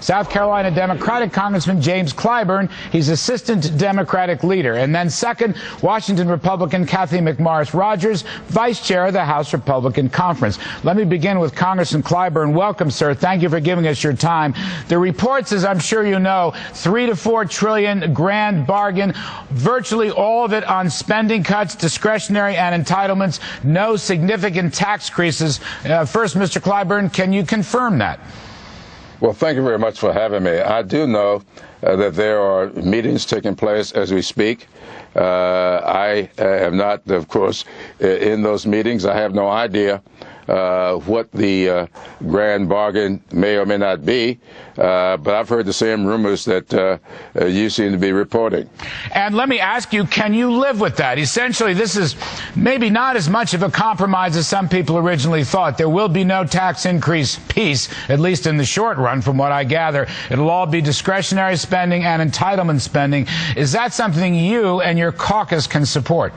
South Carolina Democratic Congressman James Clyburn. He's Assistant Democratic Leader. And then second, Washington Republican Cathy McMorris Rodgers, Vice Chair of the House Republican Conference. Let me begin with Congressman Clyburn. Welcome, sir. Thank you for giving us your time. The reports, as I'm sure you know, $3 to $4 trillion grand bargain, virtually all of it on spending cuts, discretionary and entitlements, no significant tax increases. First, Mr. Clyburn, can you confirm that? Well, thank you very much for having me. I do know that there are meetings taking place as we speak. I am not, of course, in those meetings. I have no idea what the grand bargain may or may not be, but I've heard the same rumors that you seem to be reporting. And let me ask you, can you live with that? Essentially, this is maybe not as much of a compromise as some people originally thought. There will be no tax increase piece, at least in the short run, from what I gather. It'll all be discretionary spending and entitlement spending. Is that something you and your caucus can support?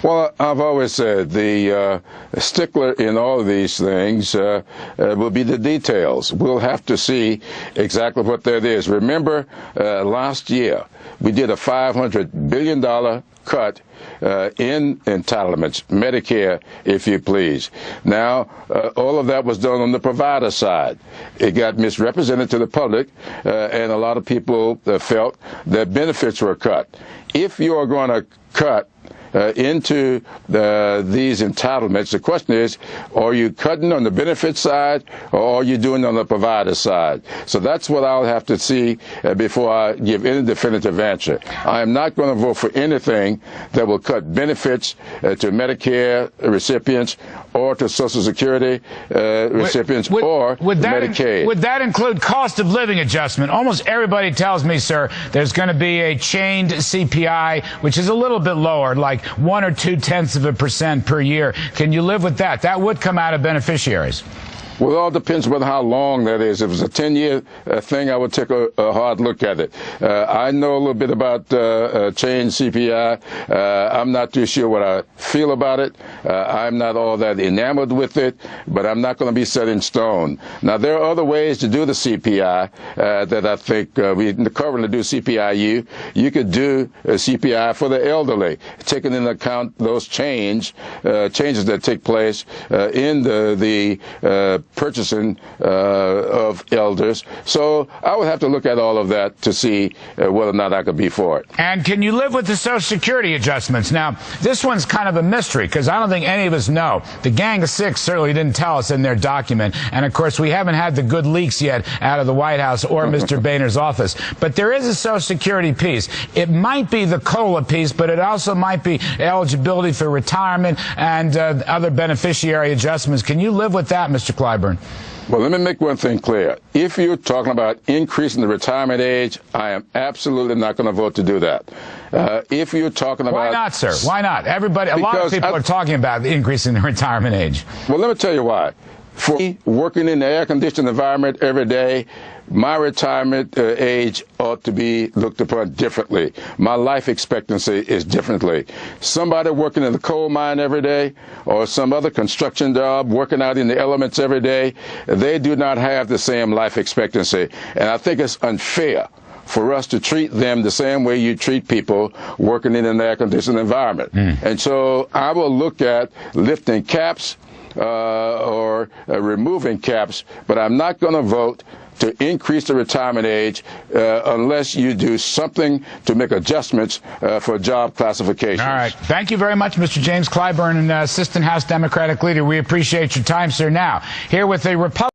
Well, I've always said the stickler in all of these things will be the details. We'll have to see exactly what that is. Remember, last year we did a $500 billion cut in entitlements, Medicare, if you please. Now, all of that was done on the provider side. It got misrepresented to the public, and a lot of people felt that benefits were cut. If you are going to cut into these entitlements, the question is, are you cutting on the benefit side or are you doing it on the provider side? So that's what I'll have to see before I give any definitive answer. I am not going to vote for anything that will cut benefits to Medicare recipients or to Social Security recipients or Medicaid. Would that include cost of living adjustment? Almost everybody tells me, sir, there's going to be a chained CPI, which is a little bit lower, like 1 or 2/10% per year. Can you live with that? That would come out of beneficiaries. Well, it all depends on how long that is. If it's a 10-year thing, I would take a hard look at it. I know a little bit about change CPI. I'm not too sure what I feel about it. I'm not all that enamored with it, but I'm not going to be set in stone. Now, there are other ways to do the CPI that I think we currently do CPIU. You could do a CPI for the elderly, taking into account those changes that take place in the purchasing of elders. So I would have to look at all of that to see whether or not I could be for it. And can you live with the Social Security adjustments? Now, this one's kind of a mystery because I don't think any of us know. The Gang of Six certainly didn't tell us in their document. And, of course, we haven't had the good leaks yet out of the White House or Mr. Boehner's office. But there is a Social Security piece. It might be the COLA piece, but it also might be eligibility for retirement and other beneficiary adjustments. Can you live with that, Mr. Clyburn? Well, let me make one thing clear. If you're talking about increasing the retirement age, I am absolutely not going to vote to do that. If you're talking about... Why not, sir? Why not? Everybody, a lot of people are talking about increasing the retirement age. Well, let me tell you why. For me, working in the air-conditioned environment every day, my retirement age ought to be looked upon differently. My life expectancy is differently. Somebody working in the coal mine every day or some other construction job working out in the elements every day, they do not have the same life expectancy. And I think it's unfair for us to treat them the same way you treat people working in an air-conditioned environment. And so I will look at lifting caps or removing caps, but I'm not going to vote to increase the retirement age unless you do something to make adjustments for job classifications. All right. Thank you very much, Mr. James Clyburn, Assistant House Democratic Leader. We appreciate your time, sir. Now, here with the Republican